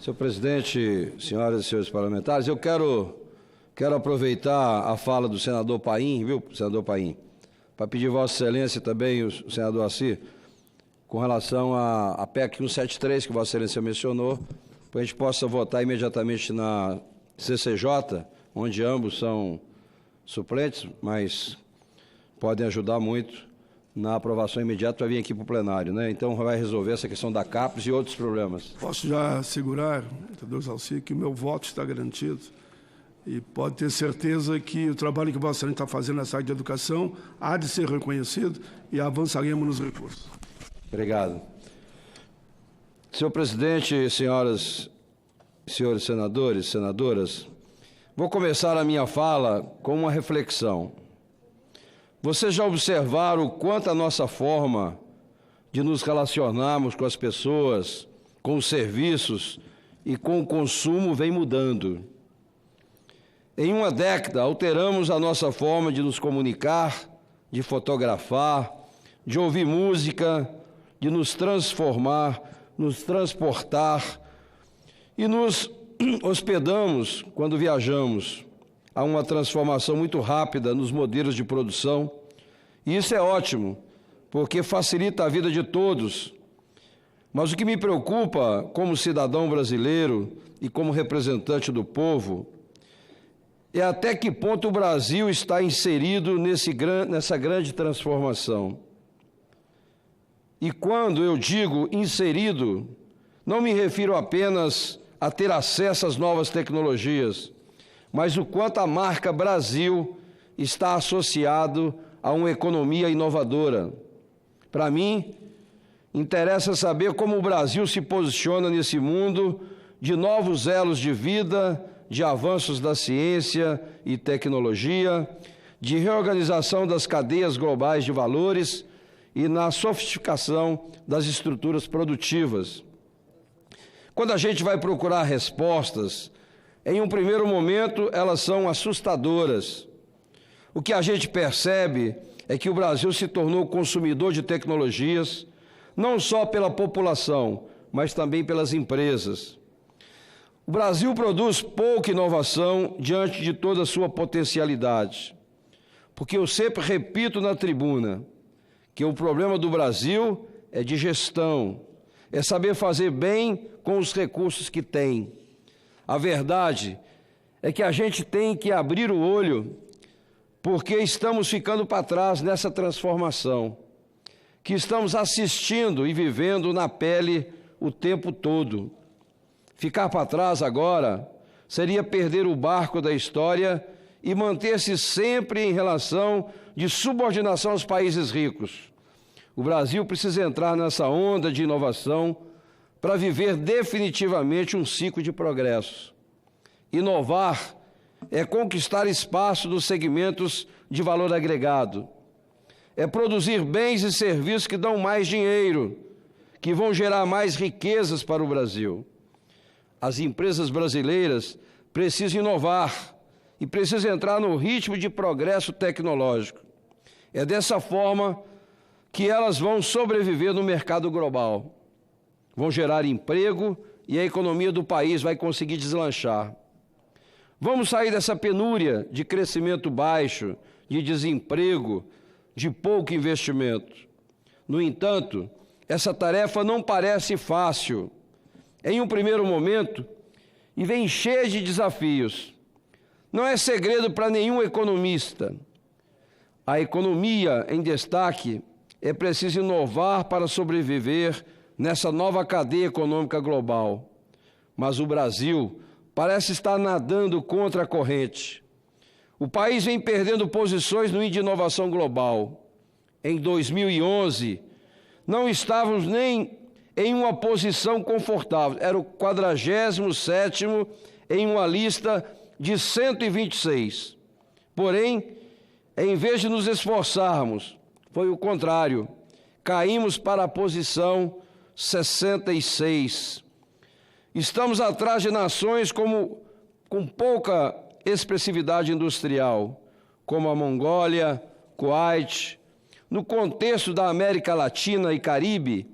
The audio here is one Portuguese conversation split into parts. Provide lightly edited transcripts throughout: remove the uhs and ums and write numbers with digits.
Senhor presidente, senhoras e senhores parlamentares, eu quero aproveitar a fala do senador Paim, viu, senador Paim, para pedir Vossa Excelência também, o senador Assi, com relação à PEC 173, que Vossa Excelência mencionou, para a gente possa votar imediatamente na CCJ, onde ambos são suplentes, mas podem ajudar muito na aprovação imediata para vir aqui para o plenário, né? Então vai resolver essa questão da CAPES e outros problemas. Posso já assegurar, senador Zalci, que o meu voto está garantido e pode ter certeza que o trabalho que Vossa Excelência está fazendo nessa área de educação há de ser reconhecido e avançaremos nos recursos. Obrigado. Senhor presidente, senhoras e senhores senadores, senadoras, vou começar a minha fala com uma reflexão. Vocês já observaram o quanto a nossa forma de nos relacionarmos com as pessoas, com os serviços e com o consumo vem mudando. Em uma década, alteramos a nossa forma de nos comunicar, de fotografar, de ouvir música, de nos transformar, nos transportar e nos hospedamos quando viajamos. Há uma transformação muito rápida nos modelos de produção, e isso é ótimo, porque facilita a vida de todos. Mas o que me preocupa, como cidadão brasileiro e como representante do povo, é até que ponto o Brasil está inserido nessa grande transformação. E quando eu digo inserido, não me refiro apenas a ter acesso às novas tecnologias, mas o quanto a marca Brasil está associado a uma economia inovadora. Para mim, interessa saber como o Brasil se posiciona nesse mundo de novos elos de vida, de avanços da ciência e tecnologia, de reorganização das cadeias globais de valores e na sofisticação das estruturas produtivas. Quando a gente vai procurar respostas, em um primeiro momento, elas são assustadoras. O que a gente percebe é que o Brasil se tornou consumidor de tecnologias, não só pela população, mas também pelas empresas. O Brasil produz pouca inovação diante de toda a sua potencialidade, porque eu sempre repito na tribuna que o problema do Brasil é de gestão, é saber fazer bem com os recursos que tem. A verdade é que a gente tem que abrir o olho porque estamos ficando para trás nessa transformação, que estamos assistindo e vivendo na pele o tempo todo. Ficar para trás agora seria perder o barco da história e manter-se sempre em relação de subordinação aos países ricos. O Brasil precisa entrar nessa onda de inovação para viver definitivamente um ciclo de progresso. Inovar é conquistar espaço nos segmentos de valor agregado. É produzir bens e serviços que dão mais dinheiro, que vão gerar mais riquezas para o Brasil. As empresas brasileiras precisam inovar e precisam entrar no ritmo de progresso tecnológico. É dessa forma que elas vão sobreviver no mercado global. Vão gerar emprego e a economia do país vai conseguir deslanchar. Vamos sair dessa penúria de crescimento baixo, de desemprego, de pouco investimento. No entanto, essa tarefa não parece fácil. Em um primeiro momento, e vem cheia de desafios. Não é segredo para nenhum economista. A economia em destaque é preciso inovar para sobreviver nessa nova cadeia econômica global. Mas o Brasil parece estar nadando contra a corrente. O país vem perdendo posições no índice de inovação global. Em 2011, não estávamos nem em uma posição confortável. Era o 47º em uma lista de 126. Porém, em vez de nos esforçarmos, foi o contrário. Caímos para a posição 66. Estamos atrás de nações com pouca expressividade industrial, como a Mongólia, Kuwait. No contexto da América Latina e Caribe,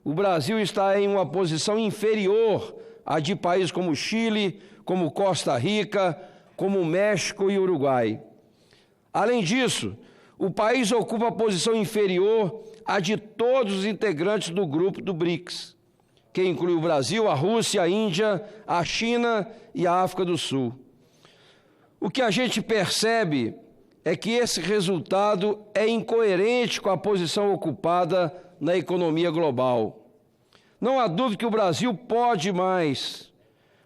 o Brasil está em uma posição inferior a de países como Chile, como Costa Rica, como México e Uruguai. Além disso, o país ocupa a posição inferior à de todos os integrantes do grupo do BRICS, que inclui o Brasil, a Rússia, a Índia, a China e a África do Sul. O que a gente percebe é que esse resultado é incoerente com a posição ocupada na economia global. Não há dúvida que o Brasil pode mais,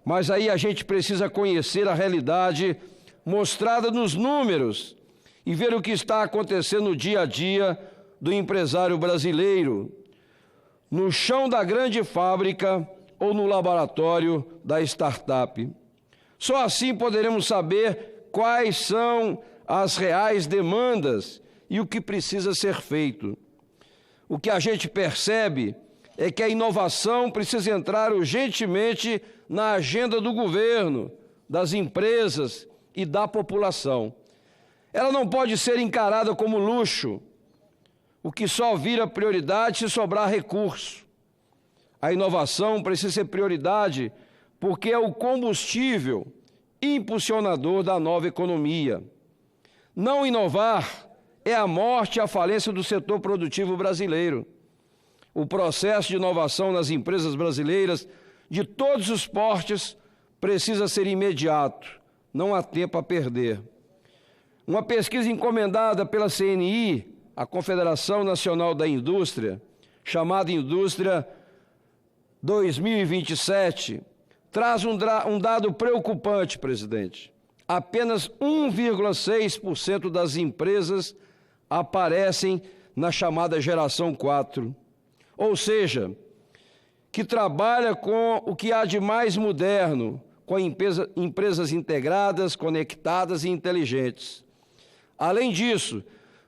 mas aí a gente precisa conhecer a realidade mostrada nos números e ver o que está acontecendo no dia a dia do empresário brasileiro, no chão da grande fábrica ou no laboratório da startup. Só assim poderemos saber quais são as reais demandas e o que precisa ser feito. O que a gente percebe é que a inovação precisa entrar urgentemente na agenda do governo, das empresas e da população. Ela não pode ser encarada como luxo, o que só vira prioridade se sobrar recurso. A inovação precisa ser prioridade porque é o combustível impulsionador da nova economia. Não inovar é a morte e a falência do setor produtivo brasileiro. O processo de inovação nas empresas brasileiras de todos os portes precisa ser imediato, não há tempo a perder. Uma pesquisa encomendada pela CNI, a Confederação Nacional da Indústria, chamada Indústria 2027, traz um dado preocupante, presidente. Apenas 1,6% das empresas aparecem na chamada geração 4, ou seja, que trabalha com o que há de mais moderno, com empresas integradas, conectadas e inteligentes. Além disso,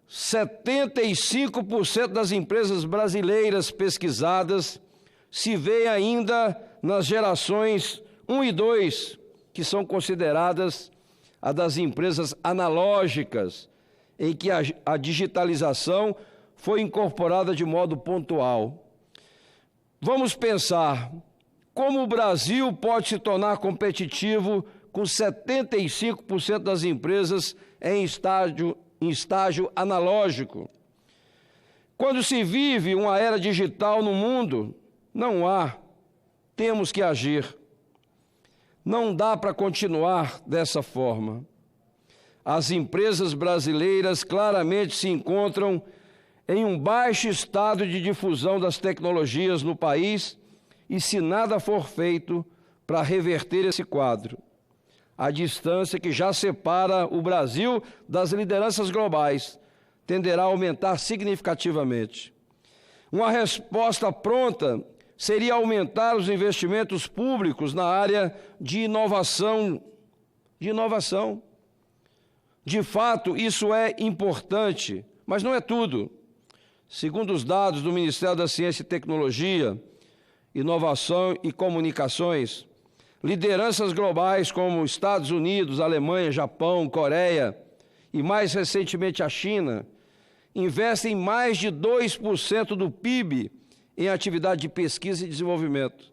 75% das empresas brasileiras pesquisadas se vê ainda nas gerações 1 e 2, que são consideradas a das empresas analógicas, em que a digitalização foi incorporada de modo pontual. Vamos pensar como o Brasil pode se tornar competitivo com 75% das empresas em estágio analógico. Quando se vive uma era digital no mundo, temos que agir. Não dá para continuar dessa forma. As empresas brasileiras claramente se encontram em um baixo estado de difusão das tecnologias no país e, se nada for feito para reverter esse quadro, a distância que já separa o Brasil das lideranças globais tenderá a aumentar significativamente. Uma resposta pronta seria aumentar os investimentos públicos na área de inovação. De fato, isso é importante, mas não é tudo. Segundo os dados do Ministério da Ciência e Tecnologia, Inovação e Comunicações, lideranças globais como Estados Unidos, Alemanha, Japão, Coreia e, mais recentemente, a China, investem mais de 2% do PIB em atividade de pesquisa e desenvolvimento.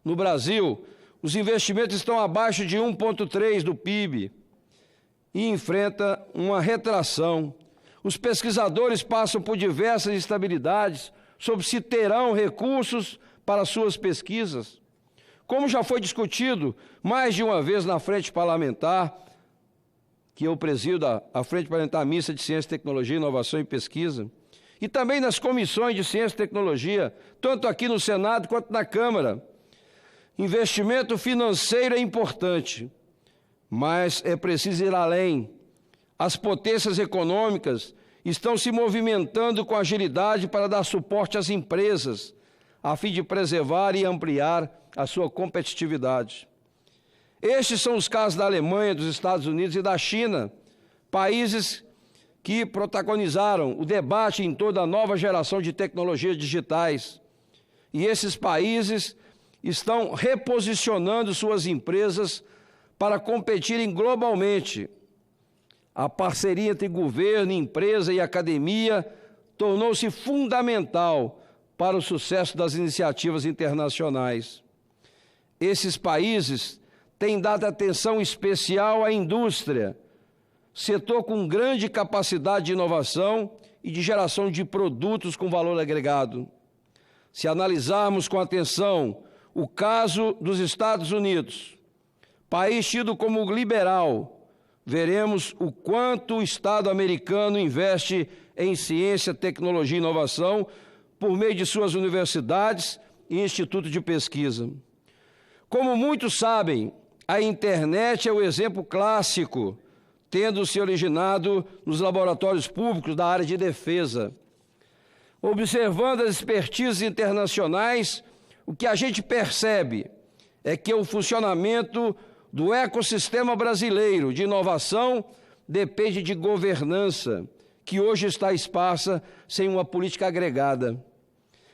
No Brasil, os investimentos estão abaixo de 1,3% do PIB e enfrenta uma retração. Os pesquisadores passam por diversas instabilidades sobre se terão recursos para suas pesquisas. Como já foi discutido mais de uma vez na Frente Parlamentar, que eu presido, a Frente Parlamentar Mista de Ciência, Tecnologia, Inovação e Pesquisa, e também nas comissões de Ciência e Tecnologia, tanto aqui no Senado quanto na Câmara. Investimento financeiro é importante, mas é preciso ir além. As potências econômicas estão se movimentando com agilidade para dar suporte às empresas, a fim de preservar e ampliar a sua competitividade. Estes são os casos da Alemanha, dos Estados Unidos e da China, países que protagonizaram o debate em toda a nova geração de tecnologias digitais. E esses países estão reposicionando suas empresas para competirem globalmente. A parceria entre governo, empresa e academia tornou-se fundamental para o sucesso das iniciativas internacionais. esses países têm dado atenção especial à indústria, setor com grande capacidade de inovação e de geração de produtos com valor agregado. Se analisarmos com atenção o caso dos Estados Unidos, país tido como liberal, veremos o quanto o Estado americano investe em ciência, tecnologia e inovação por meio de suas universidades e institutos de pesquisa. Como muitos sabem, a internet é o exemplo clássico, tendo se originado nos laboratórios públicos da área de defesa. Observando as expertises internacionais, o que a gente percebe é que o funcionamento do ecossistema brasileiro de inovação depende de governança, que hoje está esparsa sem uma política agregada.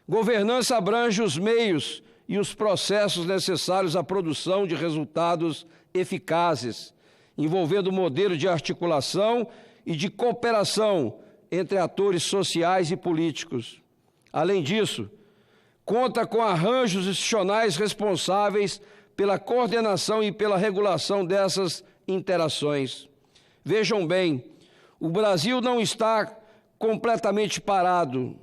Governança abrange os meios e os processos necessários à produção de resultados eficazes, envolvendo modelo de articulação e de cooperação entre atores sociais e políticos. Além disso, conta com arranjos institucionais responsáveis pela coordenação e pela regulação dessas interações. Vejam bem, o Brasil não está completamente parado,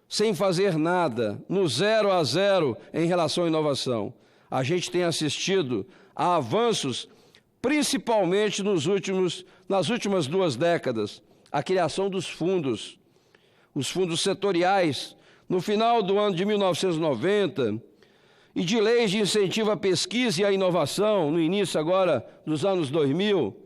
sem fazer nada, no 0 a 0 em relação à inovação. A gente tem assistido a avanços, principalmente nas últimas 2 décadas, a criação dos fundos, os fundos setoriais, no final do ano de 1990, e de leis de incentivo à pesquisa e à inovação, no início agora dos anos 2000,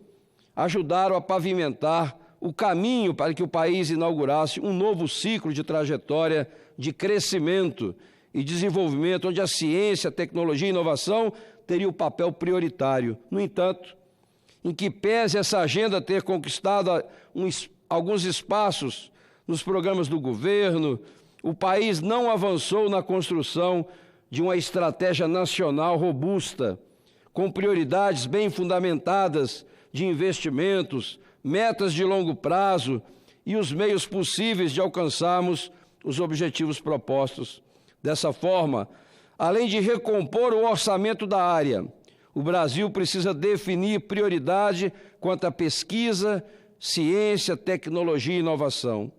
ajudaram a pavimentar o caminho para que o país inaugurasse um novo ciclo de trajetória de crescimento e desenvolvimento, onde a ciência, a tecnologia e a inovação teriam o papel prioritário. No entanto, em que pese essa agenda ter conquistado alguns espaços nos programas do governo, o país não avançou na construção de uma estratégia nacional robusta, com prioridades bem fundamentadas de investimentos, metas de longo prazo e os meios possíveis de alcançarmos os objetivos propostos. Dessa forma, além de recompor o orçamento da área, o Brasil precisa definir prioridade quanto à pesquisa, ciência, tecnologia e inovação.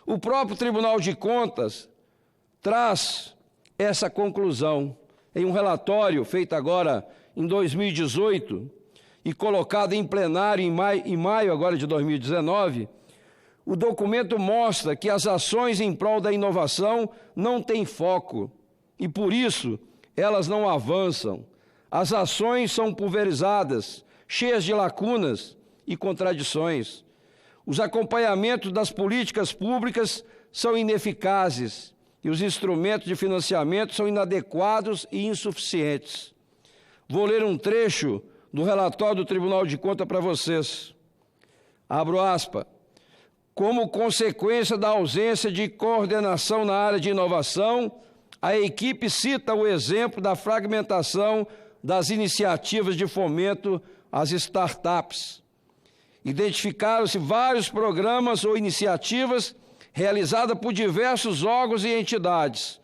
O próprio Tribunal de Contas traz essa conclusão em um relatório feito agora em 2018 e colocado em plenário em maio agora de 2019. O documento mostra que as ações em prol da inovação não têm foco e, por isso, elas não avançam. As ações são pulverizadas, cheias de lacunas e contradições. Os acompanhamentos das políticas públicas são ineficazes e os instrumentos de financiamento são inadequados e insuficientes. Vou ler um trecho do relatório do Tribunal de Contas para vocês. Abro aspas. Como consequência da ausência de coordenação na área de inovação, a equipe cita o exemplo da fragmentação das iniciativas de fomento às startups. Identificaram-se vários programas ou iniciativas realizadas por diversos órgãos e entidades,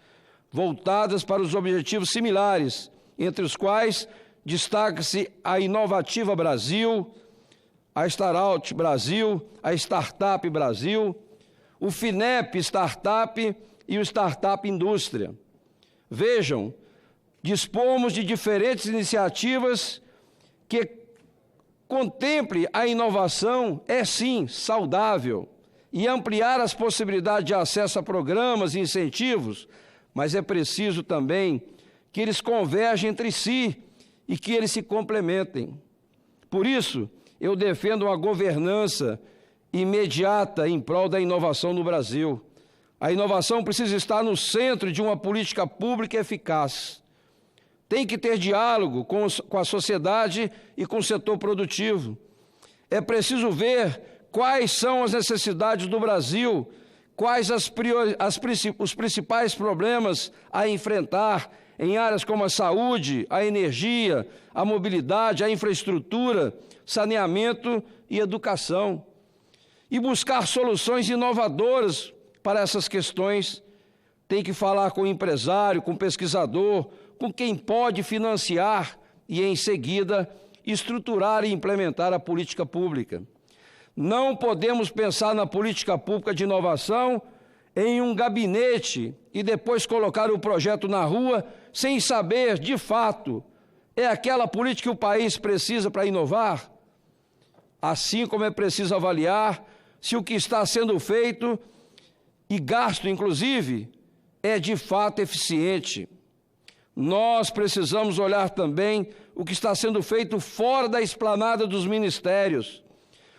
voltadas para os objetivos similares, entre os quais destaca-se a Inovativa Brasil, a Start-out Brasil, a Startup Brasil, o FINEP Startup e o Startup Indústria. Vejam, dispomos de diferentes iniciativas que contemple a inovação é sim saudável e ampliar as possibilidades de acesso a programas e incentivos, mas é preciso também que eles converjam entre si e que eles se complementem. Por isso, eu defendo uma governança imediata em prol da inovação no Brasil. A inovação precisa estar no centro de uma política pública eficaz. Tem que ter diálogo com a sociedade e com o setor produtivo. É preciso ver quais são as necessidades do Brasil, quais os principais problemas a enfrentar em áreas como a saúde, a energia, a mobilidade, a infraestrutura, saneamento e educação. E buscar soluções inovadoras para essas questões. Tem que falar com o empresário, com o pesquisador, com quem pode financiar e, em seguida, estruturar e implementar a política pública. Não podemos pensar na política pública de inovação em um gabinete e depois colocar o projeto na rua sem saber, de fato, é aquela política que o país precisa para inovar? Assim como é preciso avaliar se o que está sendo feito e gasto, inclusive, é de fato eficiente. Nós precisamos olhar também o que está sendo feito fora da esplanada dos ministérios.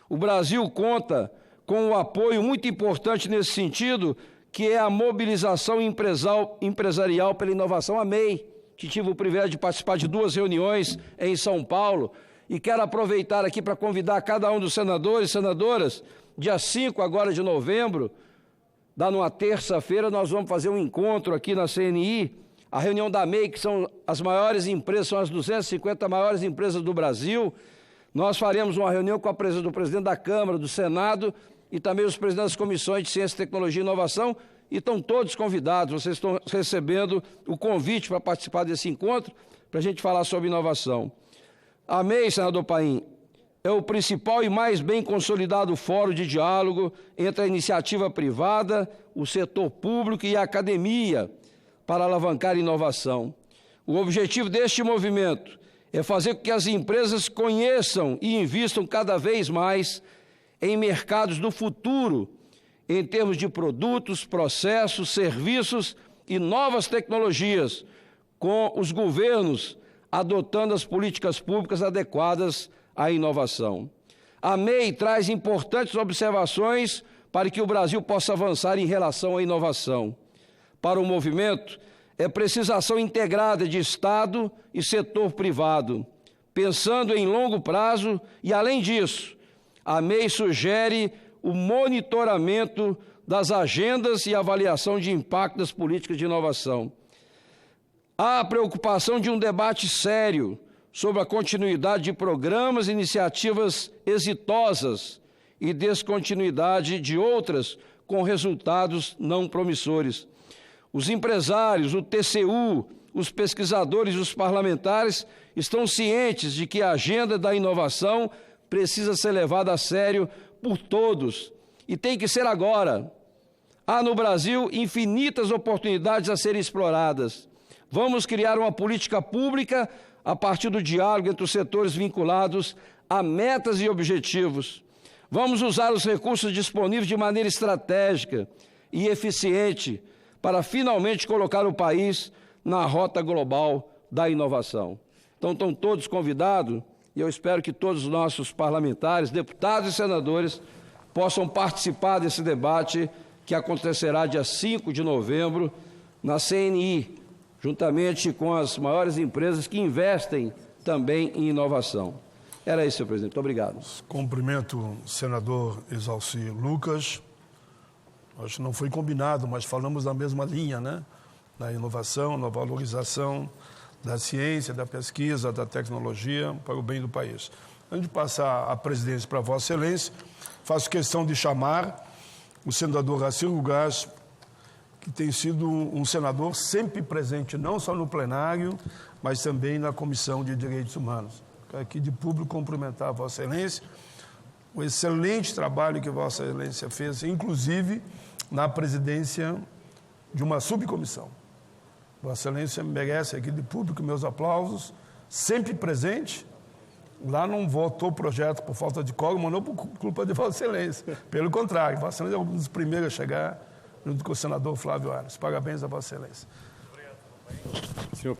O Brasil conta com um apoio muito importante nesse sentido, que é a mobilização empresarial pela inovação, a MEI, que tive o privilégio de participar de 2 reuniões em São Paulo, e quero aproveitar aqui para convidar cada um dos senadores e senadoras, dia 5 agora de novembro, numa terça-feira, nós vamos fazer um encontro aqui na CNI, a reunião da MEI, que são as maiores empresas, são as 250 maiores empresas do Brasil. Nós faremos uma reunião com a presença do presidente da Câmara, do Senado e também os presidentes das comissões de Ciência, Tecnologia e Inovação, e estão todos convidados, vocês estão recebendo o convite para participar desse encontro, para a gente falar sobre inovação. A MEI, senador Paim, é o principal e mais bem consolidado fórum de diálogo entre a iniciativa privada, o setor público e a academia para alavancar a inovação. O objetivo deste movimento é fazer com que as empresas conheçam e invistam cada vez mais em mercados do futuro, em termos de produtos, processos, serviços e novas tecnologias, com os governos adotando as políticas públicas adequadas à inovação. A MEI traz importantes observações para que o Brasil possa avançar em relação à inovação. Para o movimento, é preciso ação integrada de Estado e setor privado, pensando em longo prazo e, além disso, a MEI sugere o monitoramento das agendas e avaliação de impacto das políticas de inovação. Há a preocupação de um debate sério sobre a continuidade de programas e iniciativas exitosas e descontinuidade de outras com resultados não promissores. Os empresários, o TCU, os pesquisadores e os parlamentares estão cientes de que a agenda da inovação precisa ser levada a sério por todos e tem que ser agora. Há no Brasil infinitas oportunidades a serem exploradas. Vamos criar uma política pública a partir do diálogo entre os setores vinculados a metas e objetivos. Vamos usar os recursos disponíveis de maneira estratégica e eficiente para finalmente colocar o país na rota global da inovação. Então, estão todos convidados e eu espero que todos os nossos parlamentares, deputados e senadores possam participar desse debate que acontecerá dia 5 de novembro na CNI, juntamente com as maiores empresas que investem também em inovação. Era isso, senhor presidente. Muito obrigado. Cumprimento o senador Exalci Lucas. Acho que não foi combinado, mas falamos da mesma linha, né? Na inovação, na valorização da ciência, da pesquisa, da tecnologia para o bem do país. Antes de passar a presidência para Vossa Excelência, faço questão de chamar o senador Racilo Gás, que tem sido um senador sempre presente, não só no plenário, mas também na Comissão de Direitos Humanos. Quero aqui de público cumprimentar a Vossa Excelência, o excelente trabalho que Vossa Excelência fez, inclusive na presidência de uma subcomissão. Vossa Excelência merece aqui de público meus aplausos, sempre presente. Lá não votou o projeto por falta de quórum, mas não por culpa de Vossa Excelência. Pelo contrário, Vossa Excelência é um dos primeiros a chegar, junto com o senador Flávio Arnes. Parabéns a Vossa Excelência. Obrigado, senhor.